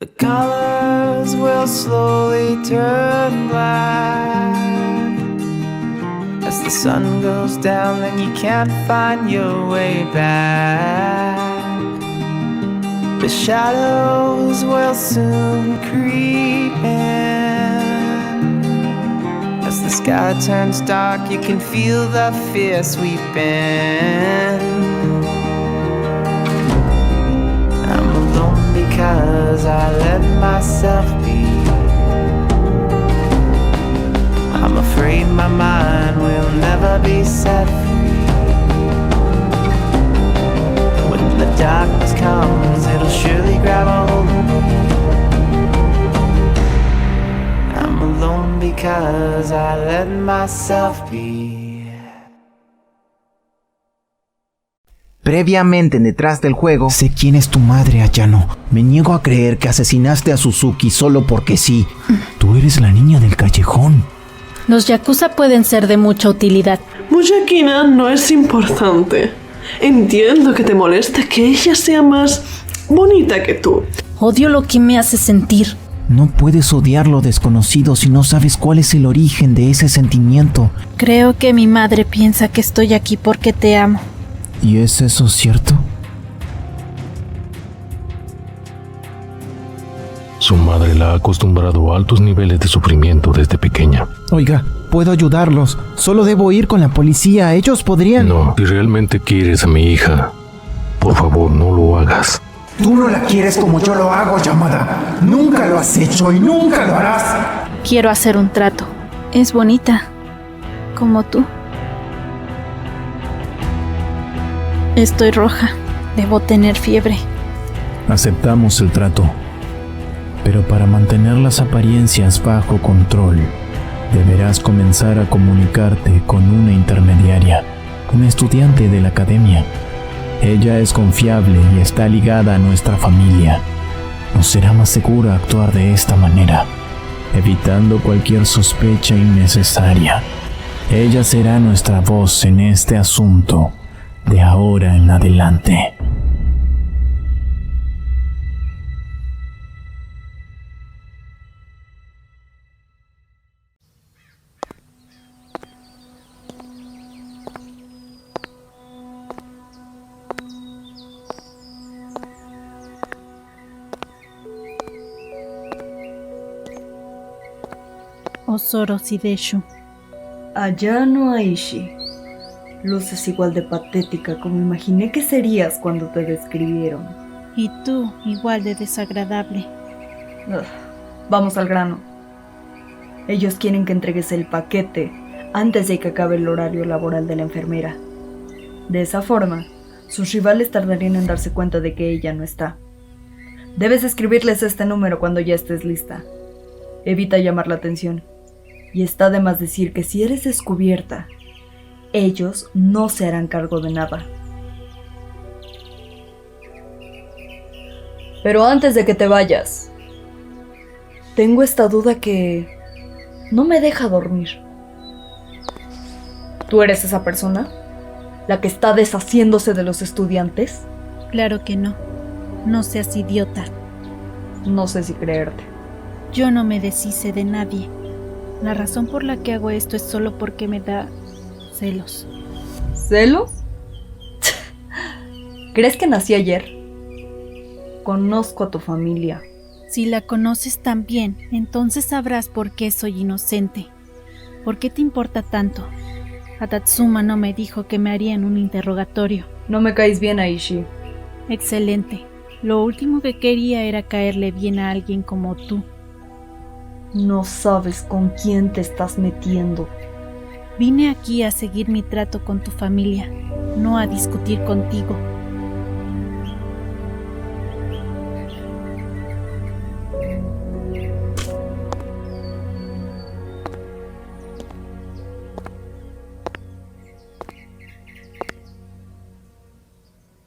The colors will slowly turn black. As the sun goes down, then you can't find your way back. The shadows will soon creep in. As the sky turns dark, you can feel the fear sweeping. I'm alone because I let myself be. I'm afraid my mind will never be set free. When the darkness comes, it'll surely grab a hold of me. I'm alone because I let myself be. Previamente en Detrás del Juego. Sé quién es tu madre, Ayano. Me niego a creer que asesinaste a Suzuki solo porque sí. Tú eres la niña del callejón. Los yakuza pueden ser de mucha utilidad. Muyakina no es importante. Entiendo que te moleste que ella sea más bonita que tú. Odio lo que me hace sentir. No puedes odiar lo desconocido si no sabes cuál es el origen de ese sentimiento. Creo que mi madre piensa que estoy aquí porque te amo. ¿Y es eso cierto? Su madre la ha acostumbrado a altos niveles de sufrimiento desde pequeña. Oiga, puedo ayudarlos. Solo debo ir con la policía. Ellos podrían... No, si realmente quieres a mi hija, por favor, no lo hagas. Tú no la quieres como yo lo hago, Yamada. Nunca lo has hecho y nunca lo harás. Quiero hacer un trato. Es bonita, como tú. Estoy roja. Debo tener fiebre. Aceptamos el trato. Pero para mantener las apariencias bajo control, deberás comenzar a comunicarte con una intermediaria, una estudiante de la academia. Ella es confiable y está ligada a nuestra familia. Nos será más seguro actuar de esta manera, evitando cualquier sospecha innecesaria. Ella será nuestra voz en este asunto, de ahora en adelante. Osoro Shideshu. Ayano Aishi. Luces igual de patética como imaginé que serías cuando te describieron. Y tú, igual de desagradable. Vamos al grano. Ellos quieren que entregues el paquete antes de que acabe el horario laboral de la enfermera. De esa forma, sus rivales tardarían en darse cuenta de que ella no está. Debes escribirles este número cuando ya estés lista. Evita llamar la atención. Y está de más decir que si eres descubierta, ellos no se harán cargo de nada. Pero antes de que te vayas, tengo esta duda que no me deja dormir. ¿Tú eres esa persona? ¿La que está deshaciéndose de los estudiantes? Claro que no. No seas idiota. No sé si creerte. Yo no me deshice de nadie. La razón por la que hago esto es solo porque me da celos. ¿Celos? ¿Crees que nací ayer? Conozco a tu familia. Si la conoces tan bien, entonces sabrás por qué soy inocente. ¿Por qué te importa tanto? Atatsuma no me dijo que me harían un interrogatorio. No me caes bien, Aishi. Excelente. Lo último que quería era caerle bien a alguien como tú. No sabes con quién te estás metiendo. Vine aquí a seguir mi trato con tu familia, no a discutir contigo.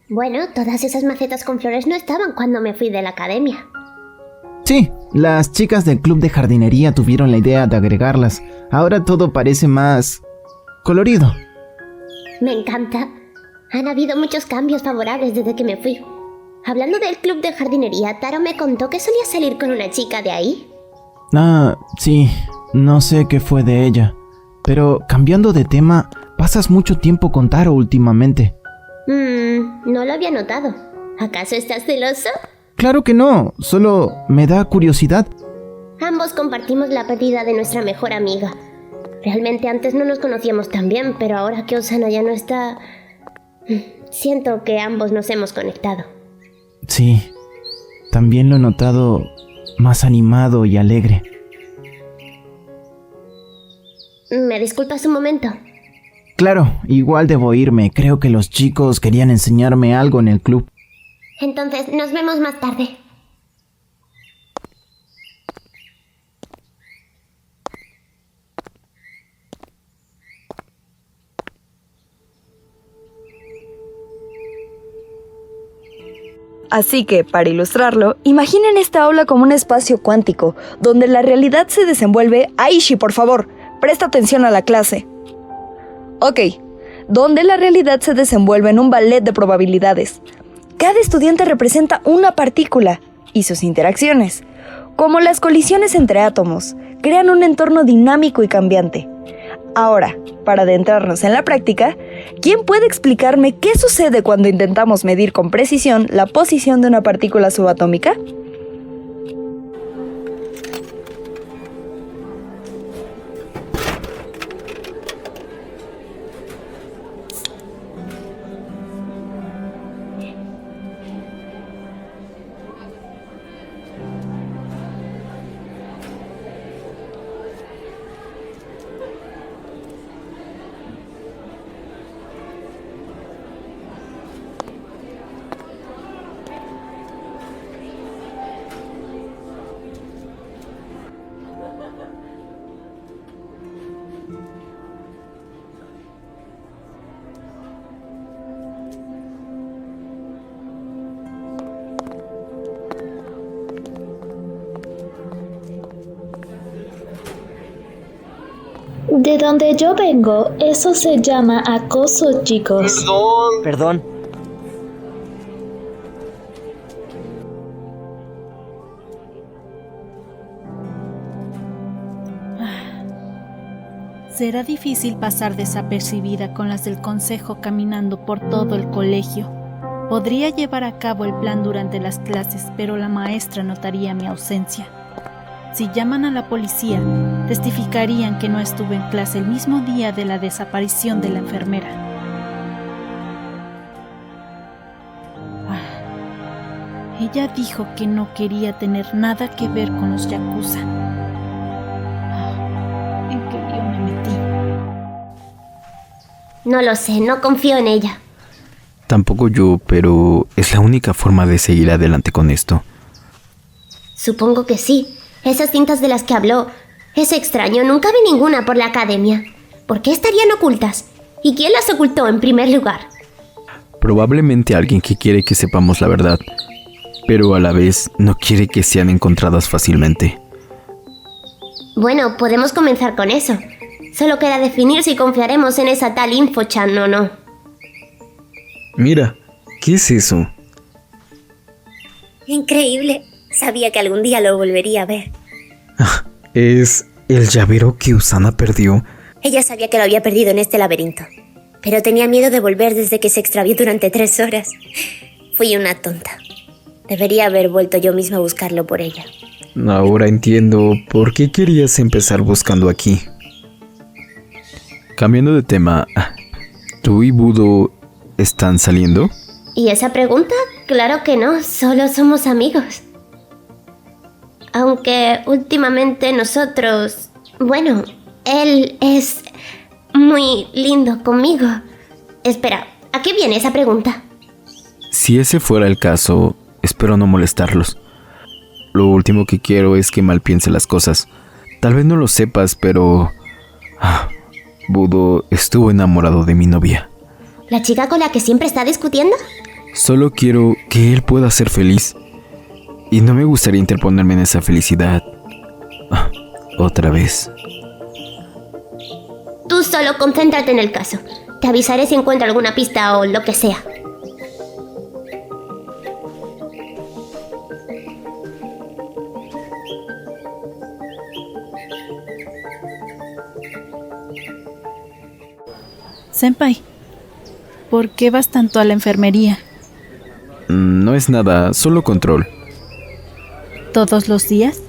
Bueno, todas esas macetas con flores no estaban cuando me fui de la academia. Sí, las chicas del club de jardinería tuvieron la idea de agregarlas. Ahora todo parece más colorido. Me encanta. Han habido muchos cambios favorables desde que me fui. Hablando del club de jardinería, Taro me contó que solía salir con una chica de ahí. Ah, sí, no sé qué fue de ella. Pero cambiando de tema, pasas mucho tiempo con Taro últimamente. No lo había notado. ¿Acaso estás celoso? Claro que no, solo me da curiosidad. Ambos compartimos la pérdida de nuestra mejor amiga. Realmente antes no nos conocíamos tan bien, pero ahora que Osana ya no está... Siento que ambos nos hemos conectado. Sí, también lo he notado más animado y alegre. ¿Me disculpas un momento? Claro, igual debo irme. Creo que los chicos querían enseñarme algo en el club. Entonces, nos vemos más tarde. Así que, para ilustrarlo, imaginen esta aula como un espacio cuántico, donde la realidad se desenvuelve... Aishi, por favor, presta atención a la clase. Ok, donde la realidad se desenvuelve en un ballet de probabilidades. Cada estudiante representa una partícula y sus interacciones, como las colisiones entre átomos, crean un entorno dinámico y cambiante. Ahora, para adentrarnos en la práctica, ¿quién puede explicarme qué sucede cuando intentamos medir con precisión la posición de una partícula subatómica? De donde yo vengo, eso se llama acoso, chicos. Perdón. Será difícil pasar desapercibida con las del consejo caminando por todo el colegio. Podría llevar a cabo el plan durante las clases, pero la maestra notaría mi ausencia. Si llaman a la policía, testificarían que no estuve en clase el mismo día de la desaparición de la enfermera. Ella dijo que no quería tener nada que ver con los yakuza. ¿En qué lío me metí? No lo sé, no confío en ella. Tampoco yo, pero es la única forma de seguir adelante con esto. Supongo que sí. Esas cintas de las que habló, es extraño, nunca vi ninguna por la academia. ¿Por qué estarían ocultas? ¿Y quién las ocultó en primer lugar? Probablemente alguien que quiere que sepamos la verdad, pero a la vez no quiere que sean encontradas fácilmente. Bueno, podemos comenzar con eso. Solo queda definir si confiaremos en esa tal Infochan o no. Mira, ¿qué es eso? Increíble. Sabía que algún día lo volvería a ver. ¿Es el llavero que Usana perdió? Ella sabía que lo había perdido en este laberinto, pero tenía miedo de volver desde que se extravió durante 3 horas. Fui una tonta. Debería haber vuelto yo misma a buscarlo por ella. Ahora entiendo por qué querías empezar buscando aquí. Cambiando de tema, ¿tú y Budo están saliendo? ¿Y esa pregunta? Claro que no, solo somos amigos. Aunque últimamente nosotros... Bueno, él es muy lindo conmigo. Espera, ¿a qué viene esa pregunta? Si ese fuera el caso, espero no molestarlos. Lo último que quiero es que mal piense las cosas. Tal vez no lo sepas, pero... Budo estuvo enamorado de mi novia. ¿La chica con la que siempre está discutiendo? Solo quiero que él pueda ser feliz. Y no me gustaría interponerme en esa felicidad. Otra vez. Tú solo concéntrate en el caso. Te avisaré si encuentro alguna pista o lo que sea. Senpai, ¿por qué vas tanto a la enfermería? No es nada, solo control. ¿Todos los días?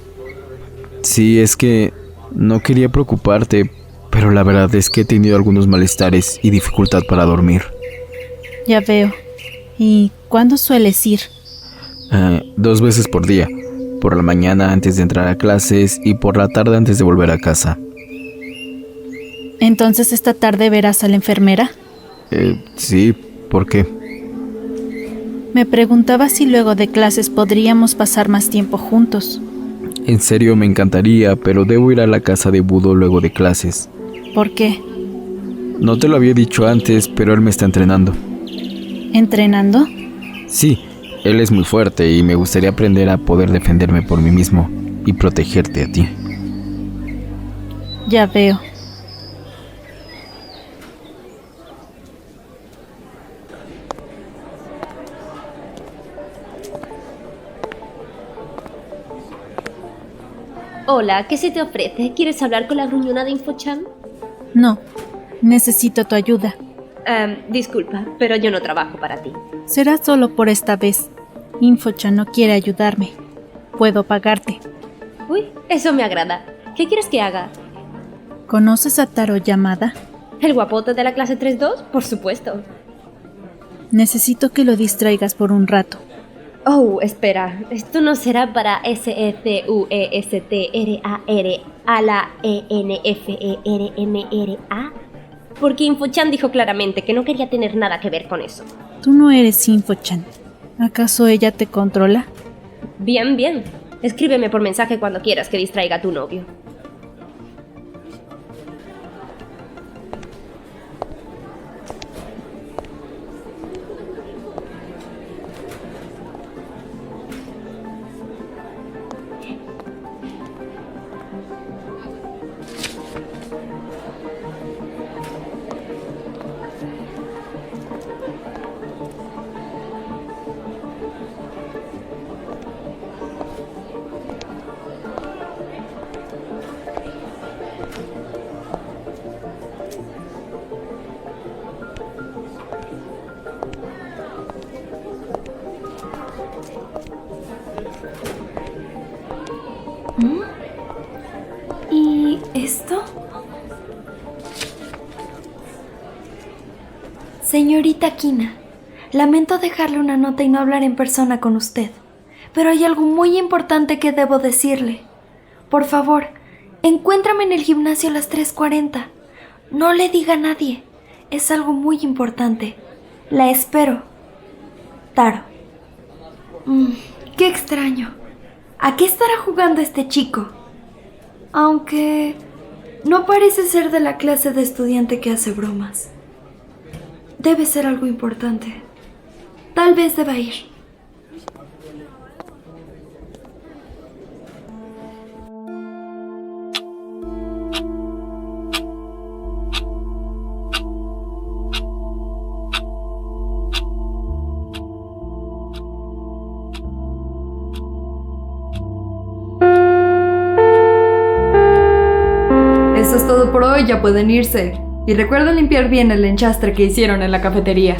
Sí, es que no quería preocuparte, pero la verdad es que he tenido algunos malestares y dificultad para dormir. Ya veo. ¿Y cuándo sueles ir? 2 veces por día. Por la mañana antes de entrar a clases y por la tarde antes de volver a casa. ¿Entonces esta tarde verás a la enfermera? Sí, ¿por qué? Me preguntaba si luego de clases podríamos pasar más tiempo juntos. En serio, me encantaría, pero debo ir a la casa de Budo luego de clases. ¿Por qué? No te lo había dicho antes, pero él me está entrenando. ¿Entrenando? Sí, él es muy fuerte y me gustaría aprender a poder defenderme por mí mismo y protegerte a ti. Ya veo. Hola, ¿qué se te ofrece? ¿Quieres hablar con la gruñona de InfoChan? No, necesito tu ayuda. Disculpa, pero yo no trabajo para ti. Será solo por esta vez. InfoChan no quiere ayudarme. Puedo pagarte. Uy, eso me agrada. ¿Qué quieres que haga? ¿Conoces a Taro Yamada? ¿El guapote de la clase 3-2? Por supuesto. Necesito que lo distraigas por un rato. Oh, espera. Esto no será para SECUESTRAR a la ENFERMRA. Porque InfoChan dijo claramente que no quería tener nada que ver con eso. Tú no eres InfoChan. ¿Acaso ella te controla? Bien, bien. Escríbeme por mensaje cuando quieras que distraiga a tu novio. ¿Y esto? Señorita Kina, lamento dejarle una nota y no hablar en persona con usted, pero hay algo muy importante que debo decirle. Por favor, encuéntrame en el gimnasio a las 3:40. No le diga a nadie. Es algo muy importante. La espero. Taro. Qué extraño. ¿A qué estará jugando este chico? Aunque no parece ser de la clase de estudiante que hace bromas. Debe ser algo importante. Tal vez deba ir. Eso es todo por hoy, ya pueden irse. Y recuerden limpiar bien el enchastre que hicieron en la cafetería.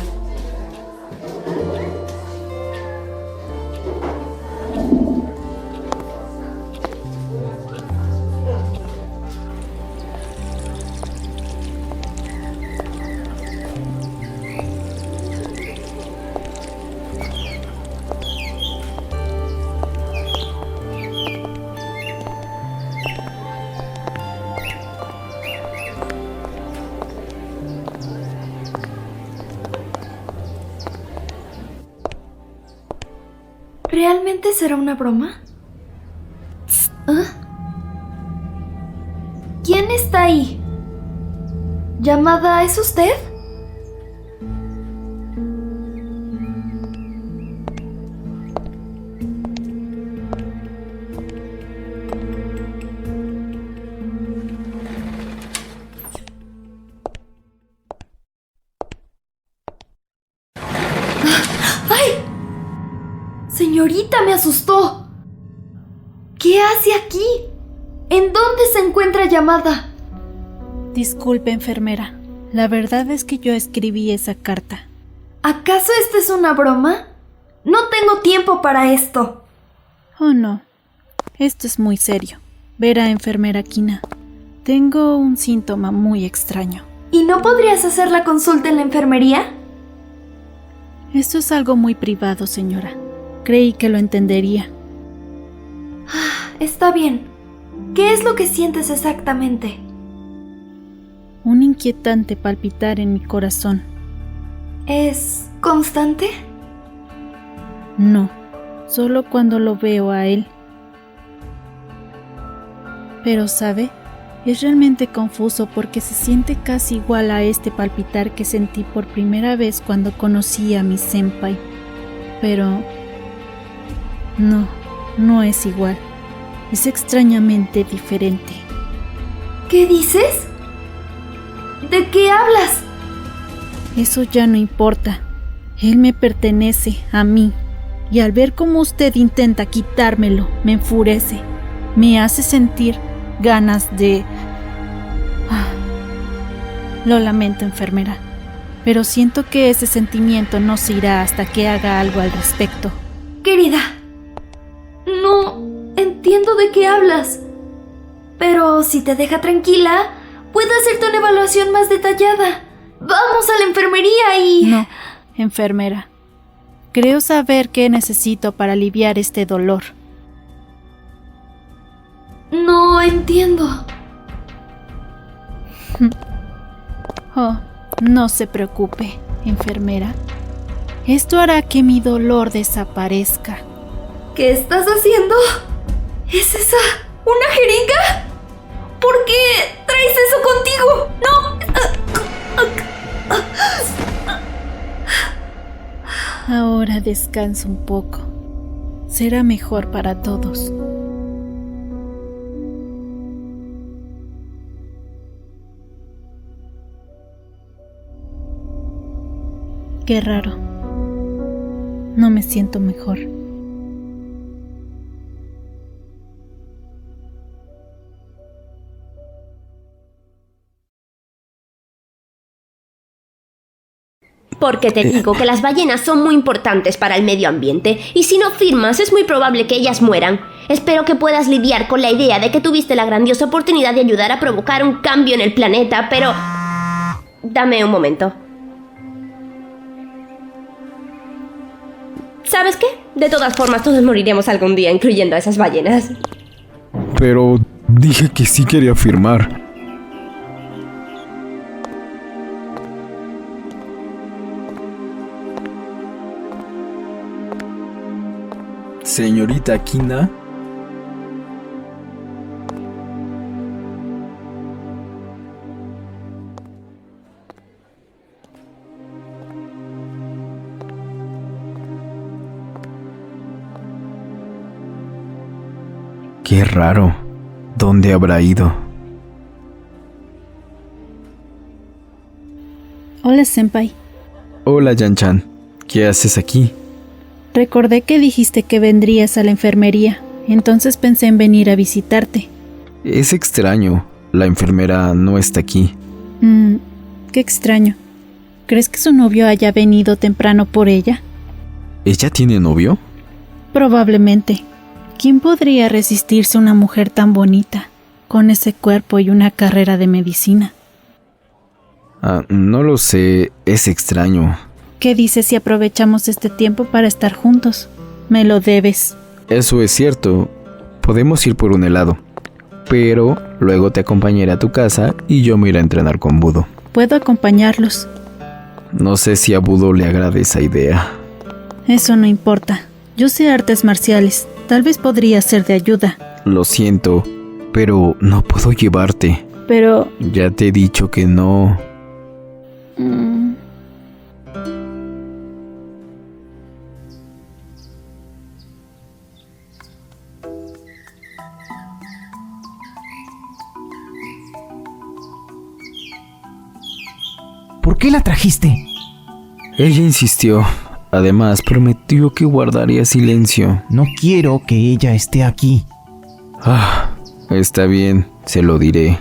¿Realmente será una broma? ¿Ah? ¿Quién está ahí? ¿Llamada es usted? ¡Ay! Señorita, me asustó. ¿Qué hace aquí? ¿En dónde se encuentra Yamada? Disculpe, enfermera. La verdad es que yo escribí esa carta. ¿Acaso esta es una broma? No tengo tiempo para esto. Oh, no. Esto es muy serio. Verá, enfermera Kina. Tengo un síntoma muy extraño. ¿Y no podrías hacer la consulta en la enfermería? Esto es algo muy privado, señora. Creí que lo entendería. Está bien. ¿Qué es lo que sientes exactamente? Un inquietante palpitar en mi corazón. ¿Es constante? No, solo cuando lo veo a él. Pero, ¿sabe? Es realmente confuso porque se siente casi igual a este palpitar que sentí por primera vez cuando conocí a mi senpai. Pero no es igual. Es extrañamente diferente. ¿Qué dices? ¿De qué hablas? Eso ya no importa. Él me pertenece a mí. Y al ver cómo usted intenta quitármelo, me enfurece. Me hace sentir ganas de... Lo lamento, enfermera. Pero siento que ese sentimiento no se irá hasta que haga algo al respecto. Querida, no entiendo de qué hablas. Pero si te deja tranquila, puedo hacerte una evaluación más detallada. Vamos a la enfermería y... No, enfermera. Creo saber qué necesito para aliviar este dolor. No entiendo. Oh, no se preocupe, enfermera. Esto hará que mi dolor desaparezca. ¿Qué estás haciendo? ¿Es esa una jeringa? ¿Por qué traes eso contigo? ¡No! Ahora descansa un poco. Será mejor para todos. Qué raro. No me siento mejor. Porque te digo que las ballenas son muy importantes para el medio ambiente y si no firmas es muy probable que ellas mueran. Espero que puedas lidiar con la idea de que tuviste la grandiosa oportunidad de ayudar a provocar un cambio en el planeta, pero... Dame un momento. ¿Sabes qué? De todas formas todos moriremos algún día, incluyendo a esas ballenas. Pero dije que sí quería firmar. Señorita Kina. Qué raro. ¿Dónde habrá ido? Hola, senpai. Hola, Yan-chan. ¿Qué haces aquí? Recordé que dijiste que vendrías a la enfermería, entonces pensé en venir a visitarte. Es extraño. La enfermera no está aquí. Qué extraño. ¿Crees que su novio haya venido temprano por ella? ¿Ella tiene novio? Probablemente. ¿Quién podría resistirse a una mujer tan bonita, con ese cuerpo y una carrera de medicina? No lo sé. Es extraño. ¿Qué dices si aprovechamos este tiempo para estar juntos? Me lo debes. Eso es cierto. Podemos ir por un helado. Pero luego te acompañaré a tu casa y yo me iré a entrenar con Budo. Puedo acompañarlos. No sé si a Budo le agrade esa idea. Eso no importa. Yo sé artes marciales. Tal vez podría ser de ayuda. Lo siento, pero no puedo llevarte. Pero... Ya te he dicho que no. ¿Por qué la trajiste? Ella insistió. Además, prometió que guardaría silencio. No quiero que ella esté aquí. Está bien, se lo diré.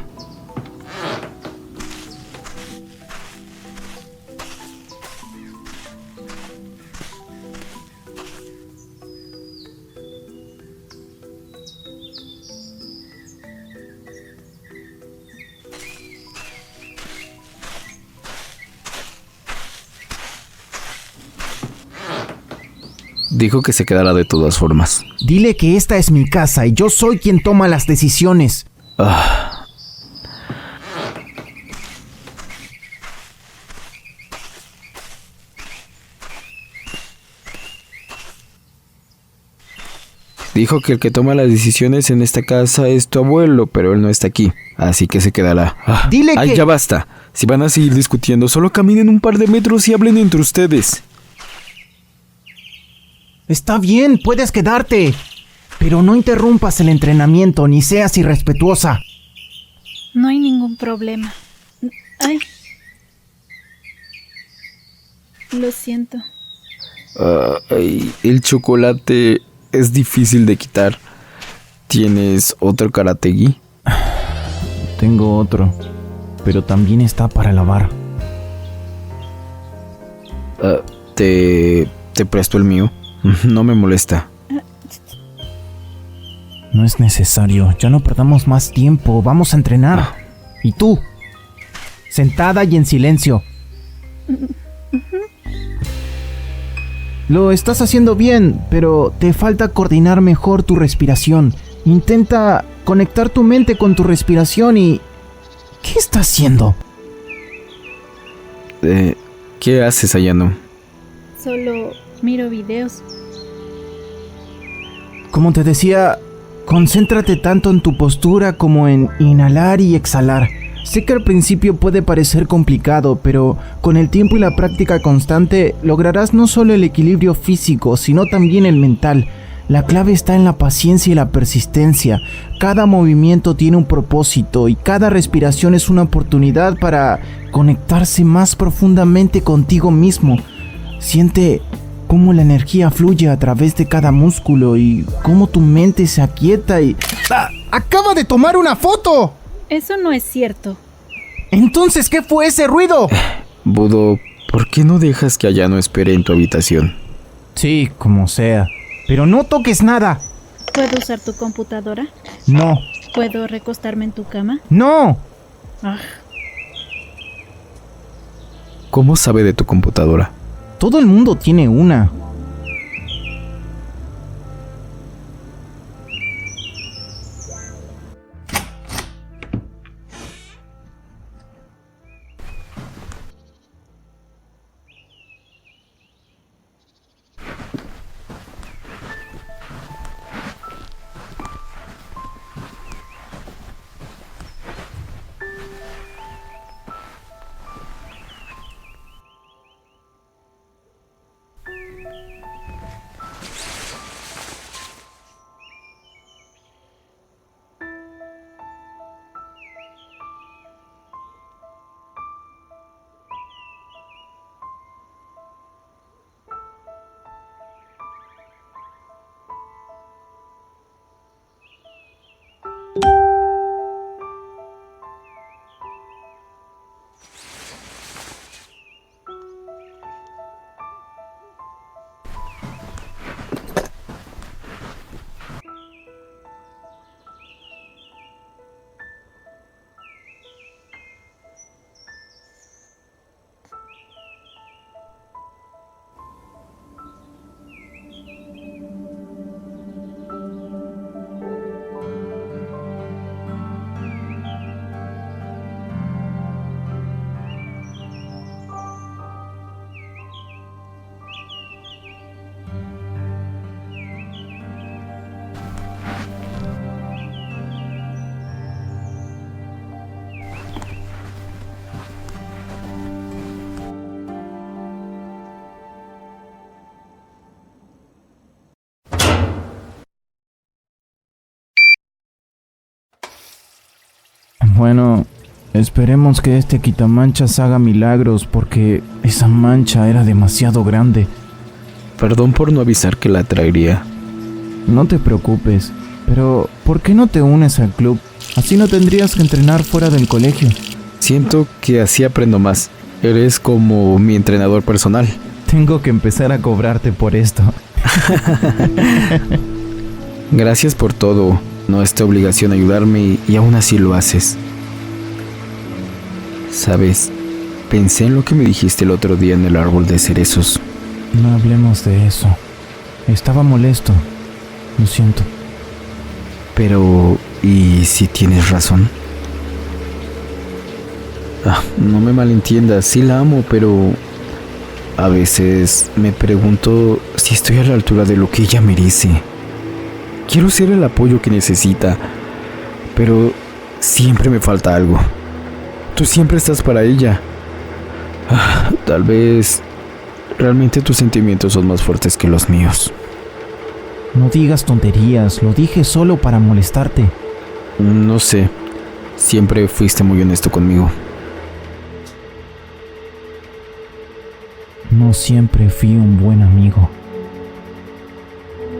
Dijo que se quedará de todas formas. Dile que esta es mi casa y yo soy quien toma las decisiones. Dijo que el que toma las decisiones en esta casa es tu abuelo, pero él no está aquí, así que se quedará. Dile Ay, que... ya basta. Si van a seguir discutiendo, solo caminen un par de metros y hablen entre ustedes. Está bien, puedes quedarte. Pero no interrumpas el entrenamiento ni seas irrespetuosa. No hay ningún problema. Ay. Lo siento. El chocolate es difícil de quitar. ¿Tienes otro Karate-gi? Tengo otro, pero también está para lavar. Te presto el mío. No me molesta. No es necesario, ya no perdamos más tiempo, vamos a entrenar. ¿Y tú? Sentada y en silencio. Lo estás haciendo bien, pero te falta coordinar mejor tu respiración. Intenta conectar tu mente con tu respiración y... ¿Qué estás haciendo? ¿Qué haces, Ayano? Solo miro videos. Como te decía, concéntrate tanto en tu postura como en inhalar y exhalar. Sé que al principio puede parecer complicado, pero con el tiempo y la práctica constante lograrás no solo el equilibrio físico, sino también el mental. La clave está en la paciencia y la persistencia. Cada movimiento tiene un propósito y cada respiración es una oportunidad para conectarse más profundamente contigo mismo. Siente cómo la energía fluye a través de cada músculo y cómo tu mente se aquieta y... ¡Ah! ¡Acaba de tomar una foto! Eso no es cierto. ¿Entonces qué fue ese ruido? Budo, ¿por qué no dejas que Ayano espere en tu habitación? Sí, como sea. Pero no toques nada. ¿Puedo usar tu computadora? No. ¿Puedo recostarme en tu cama? ¡No! ¿Cómo sabe de tu computadora? Todo el mundo tiene una. Bueno, esperemos que este quitamanchas haga milagros porque esa mancha era demasiado grande. Perdón por no avisar que la traería. No te preocupes, pero ¿por qué no te unes al club? Así no tendrías que entrenar fuera del colegio. Siento que así aprendo más. Eres como mi entrenador personal. Tengo que empezar a cobrarte por esto. Gracias por todo. No es tu obligación ayudarme y aún así lo haces. ¿Sabes? Pensé en lo que me dijiste el otro día en el árbol de cerezos. No hablemos de eso. Estaba molesto. Lo siento. Pero, ¿y si tienes razón? No me malentiendas, sí la amo, pero a veces me pregunto si estoy a la altura de lo que ella merece. Quiero ser el apoyo que necesita, pero siempre me falta algo. Tú siempre estás para ella. Tal vez realmente tus sentimientos son más fuertes que los míos. No digas tonterías, lo dije solo para molestarte. No sé, siempre fuiste muy honesto conmigo. No siempre fui un buen amigo.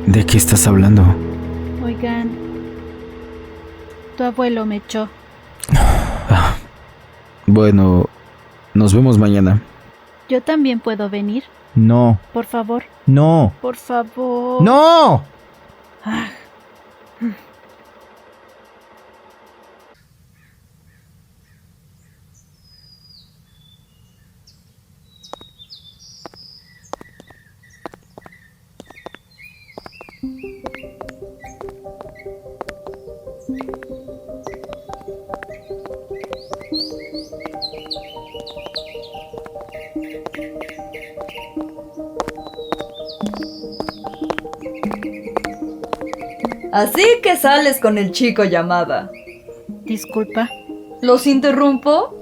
¿De qué estás hablando? Oigan, tu abuelo me echó. Bueno, nos vemos mañana. ¿Yo también puedo venir? No. Por favor. No. Por favor. ¡No! Ah. Así que sales con el chico llamada. Disculpa. ¿Los interrumpo?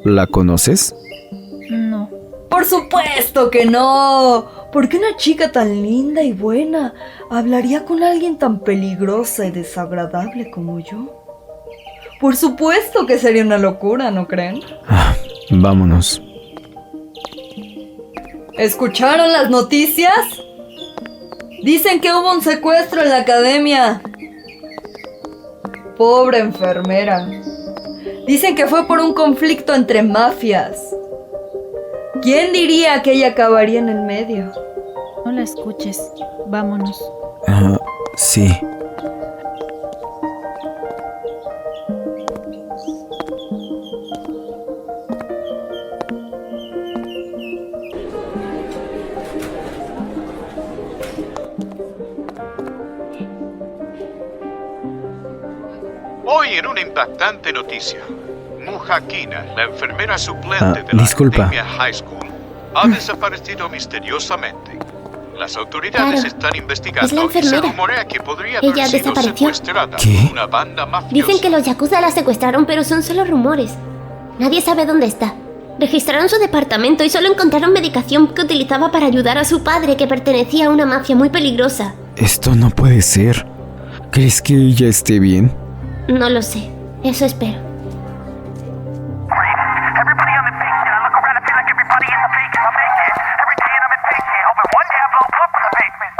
¿La conoces? No. ¡Por supuesto que no! ¿Por qué una chica tan linda y buena hablaría con alguien tan peligrosa y desagradable como yo? Por supuesto que sería una locura, ¿no creen? Vámonos. ¿Escucharon las noticias? Dicen que hubo un secuestro en la academia. Pobre enfermera. Dicen que fue por un conflicto entre mafias. ¿Quién diría que ella acabaría en el medio? No la escuches. Vámonos. Sí. Hoy en una impactante noticia, Muhakina, la enfermera suplente de la disculpa. Academia High School, ha desaparecido misteriosamente. Las autoridades Claro, están es investigando la y se enfermera. rumorea que podría haber Ella sido desapareció. secuestrada ¿Qué? por una banda mafiosa. Dicen que los yakuza la secuestraron, pero son solo rumores. Nadie sabe dónde está. Registraron su departamento y solo encontraron medicación que utilizaba para ayudar a su padre, que pertenecía a una mafia muy peligrosa. Esto no puede ser. ¿Crees que ella esté bien? No lo sé. Eso espero.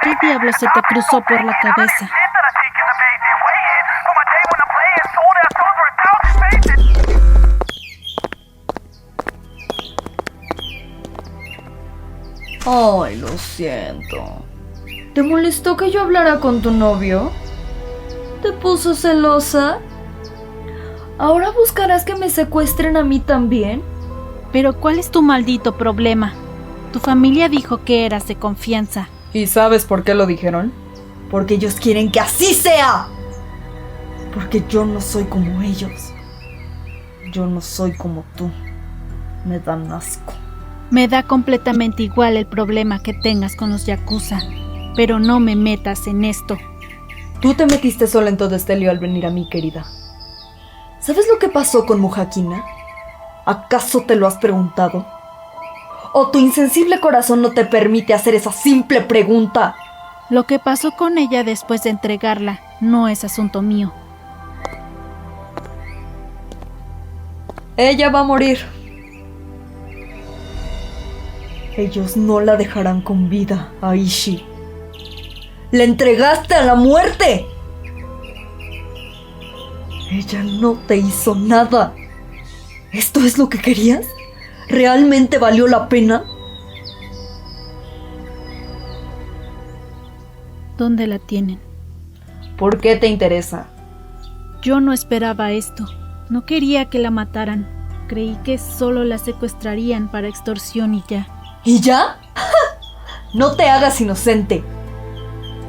¿Qué diablos se te cruzó por la cabeza? Ay, lo siento. ¿Te molestó que yo hablara con tu novio? ¿Te puso celosa? ¿Ahora buscarás que me secuestren a mí también? Pero ¿cuál es tu maldito problema? Tu familia dijo que eras de confianza. ¿Y sabes por qué lo dijeron? Porque ellos quieren que así sea. Porque yo no soy como ellos. Yo no soy como tú. Me dan asco. Me da completamente igual el problema que tengas con los yakuza, pero no me metas en esto. Tú te metiste sola en todo este lío al venir a mí, querida. ¿Sabes lo que pasó con Muhakina? ¿Acaso te lo has preguntado? ¿O tu insensible corazón no te permite hacer esa simple pregunta? Lo que pasó con ella después de entregarla no es asunto mío. Ella va a morir. Ellos no la dejarán con vida, Aishi. ¡La entregaste a la muerte! Ella no te hizo nada. ¿Esto es lo que querías? ¿Realmente valió la pena? ¿Dónde la tienen? ¿Por qué te interesa? Yo no esperaba esto. No quería que la mataran. Creí que solo la secuestrarían para extorsión y ya. ¿Y ya? No te hagas inocente.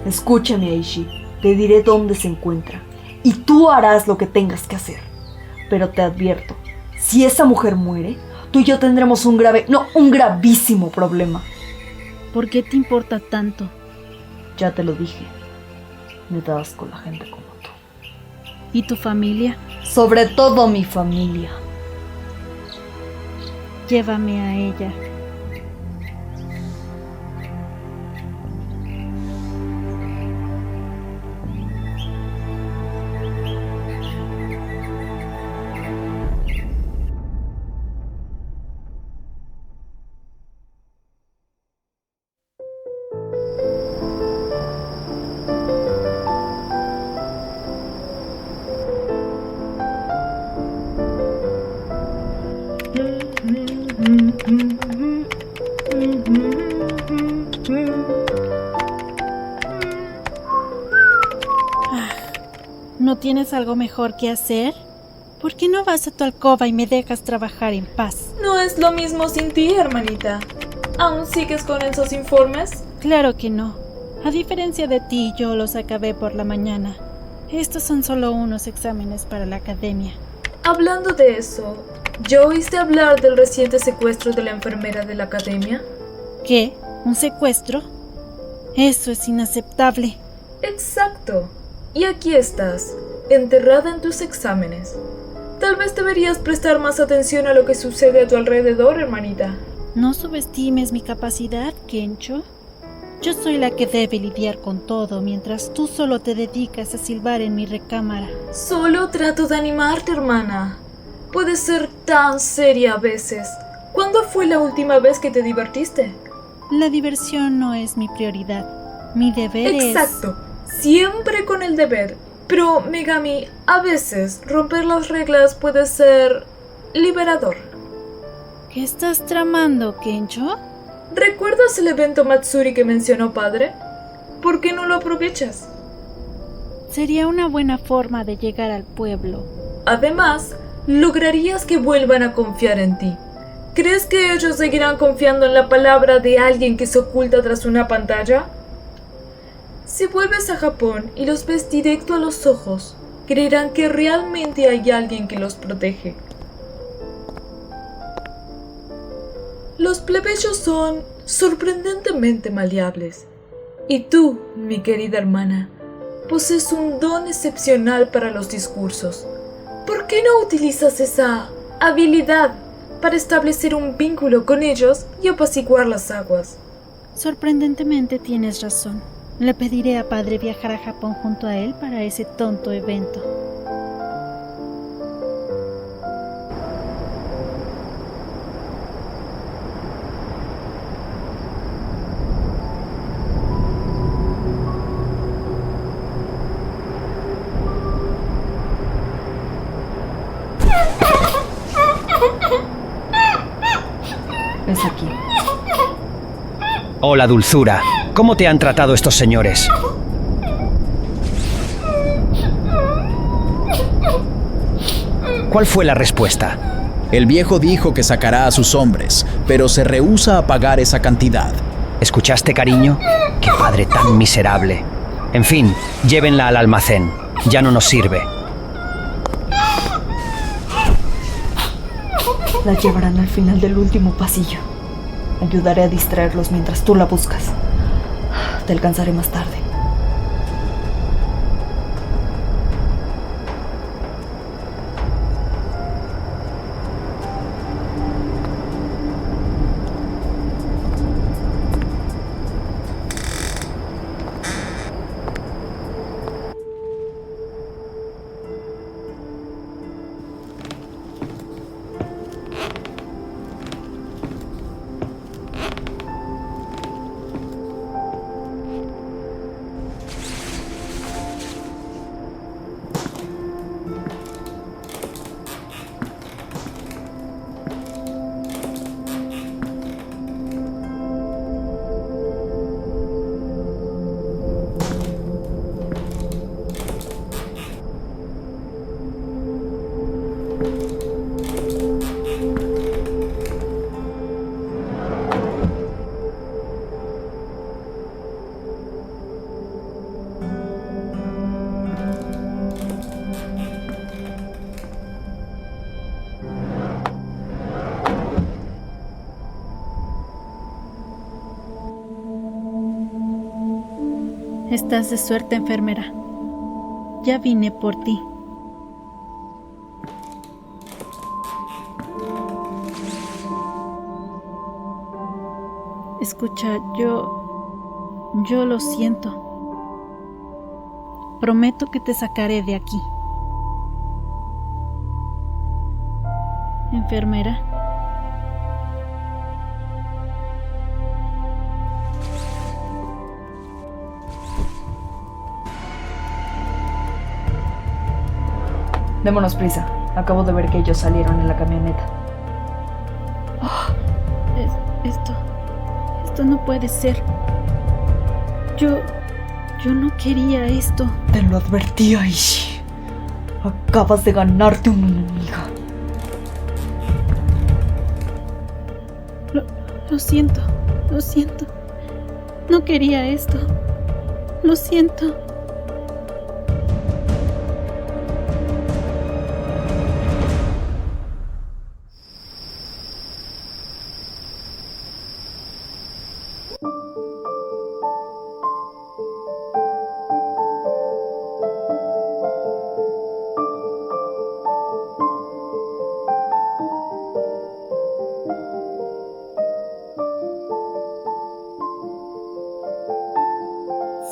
Escúchame, Aishi. Te diré dónde se encuentra. Y tú harás lo que tengas que hacer. Pero te advierto, si esa mujer muere, tú y yo tendremos un gravísimo problema. ¿Por qué te importa tanto? Ya te lo dije. Me da asco la gente como tú. ¿Y tu familia? Sobre todo mi familia. Llévame a ella. ¿No tienes algo mejor que hacer? ¿Por qué no vas a tu alcoba y me dejas trabajar en paz? No es lo mismo sin ti, hermanita. ¿Aún sigues con esos informes? Claro que no. A diferencia de ti, yo los acabé por la mañana. Estos son solo unos exámenes para la academia. Hablando de eso, ¿ya oíste hablar del reciente secuestro de la enfermera de la academia? ¿Qué? ¿Un secuestro? Eso es inaceptable. Exacto. Y aquí estás, enterrada en tus exámenes. Tal vez deberías prestar más atención a lo que sucede a tu alrededor, hermanita. No subestimes mi capacidad, Kencho. Yo soy la que debe lidiar con todo, mientras tú solo te dedicas a silbar en mi recámara. Solo trato de animarte, hermana. Puedes ser tan seria a veces. ¿Cuándo fue la última vez que te divertiste? La diversión no es mi prioridad. Mi deber Exacto. Siempre con el deber. Pero, Megami, a veces romper las reglas puede ser liberador. ¿Qué estás tramando, Kencho? ¿Recuerdas el evento Matsuri que mencionó padre? ¿Por qué no lo aprovechas? Sería una buena forma de llegar al pueblo. Además, lograrías que vuelvan a confiar en ti. ¿Crees que ellos seguirán confiando en la palabra de alguien que se oculta tras una pantalla? Si vuelves a Japón y los ves directo a los ojos, creerán que realmente hay alguien que los protege. Los plebeyos son sorprendentemente maleables. Y tú, mi querida hermana, posees un don excepcional para los discursos. ¿Por qué no utilizas esa habilidad para establecer un vínculo con ellos y apaciguar las aguas? Sorprendentemente tienes razón. Le pediré a padre viajar a Japón junto a él para ese tonto evento. Es aquí. Hola, dulzura. ¿Cómo te han tratado estos señores? ¿Cuál fue la respuesta? El viejo dijo que sacará a sus hombres, pero se rehúsa a pagar esa cantidad. ¿Escuchaste, cariño? ¡Qué padre tan miserable! En fin, llévenla al almacén. Ya no nos sirve. La llevarán al final del último pasillo. Ayudaré a distraerlos mientras tú la buscas. Te alcanzaré más tarde. Estás de suerte, enfermera. Ya vine por ti. Escucha, yo lo siento. Prometo que te sacaré de aquí. Enfermera. Démonos prisa. Acabo de ver que ellos salieron en la camioneta. Oh, esto no puede ser. Yo no quería esto. Te lo advertí, Aishi. Acabas de ganarte una enemiga. Lo siento. No quería esto. Lo siento.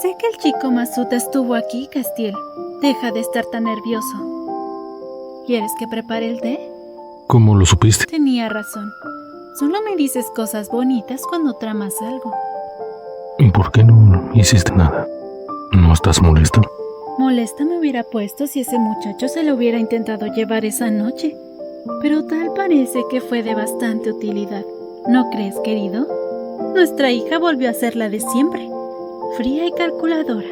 Sé que el chico Masuta estuvo aquí, Castiel. Deja de estar tan nervioso. ¿Quieres que prepare el té? ¿Cómo lo supiste? Tenía razón. Solo me dices cosas bonitas cuando tramas algo. ¿Y por qué no hiciste nada? ¿No estás molesta? Molesta me hubiera puesto si ese muchacho se lo hubiera intentado llevar esa noche. Pero tal parece que fue de bastante utilidad. ¿No crees, querido? Nuestra hija volvió a ser la de siempre. Fría y calculadora.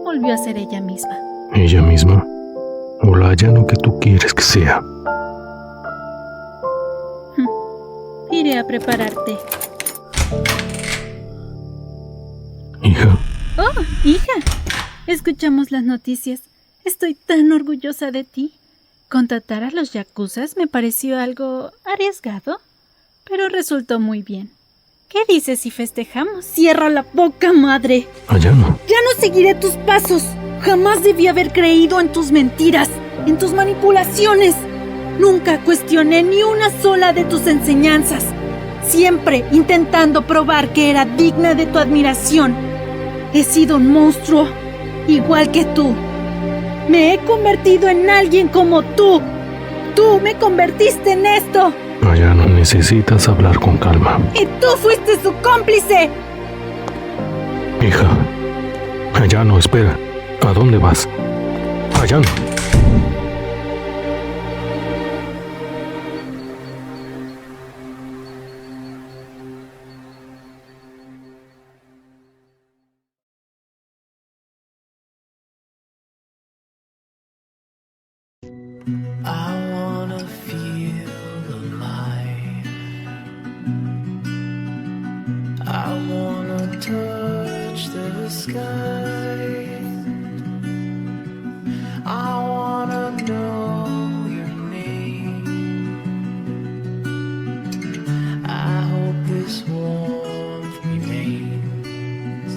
Volvió a ser ella misma. ¿Ella misma? ¿O la Ayano que tú quieres que sea? Iré a prepararte. Hija. Oh, hija. Escuchamos las noticias. Estoy tan orgullosa de ti. Contratar a los yakuzas me pareció algo arriesgado, pero resultó muy bien. ¿Qué dices si festejamos? ¡Cierra la boca, madre! Ayano. ¡Ya no seguiré tus pasos! Jamás debí haber creído en tus mentiras, en tus manipulaciones. Nunca cuestioné ni una sola de tus enseñanzas. Siempre intentando probar que era digna de tu admiración. He sido un monstruo, igual que tú. Me he convertido en alguien como tú. Tú me convertiste en esto. Ayano, necesitas hablar con calma. ¡Y tú fuiste su cómplice! Hija. Ayano, espera. ¿A dónde vas? Ayano. I wanna feel alive. I wanna touch the sky. I wanna know your name. I hope this warmth remains.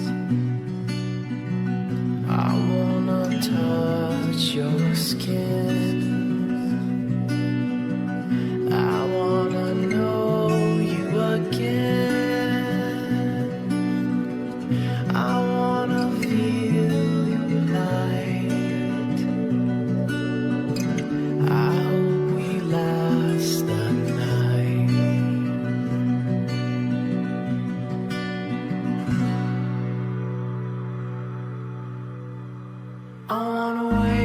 I wanna touch your skin. I wanna know you again. I wanna feel your light. I hope we last the night. I wanna wait.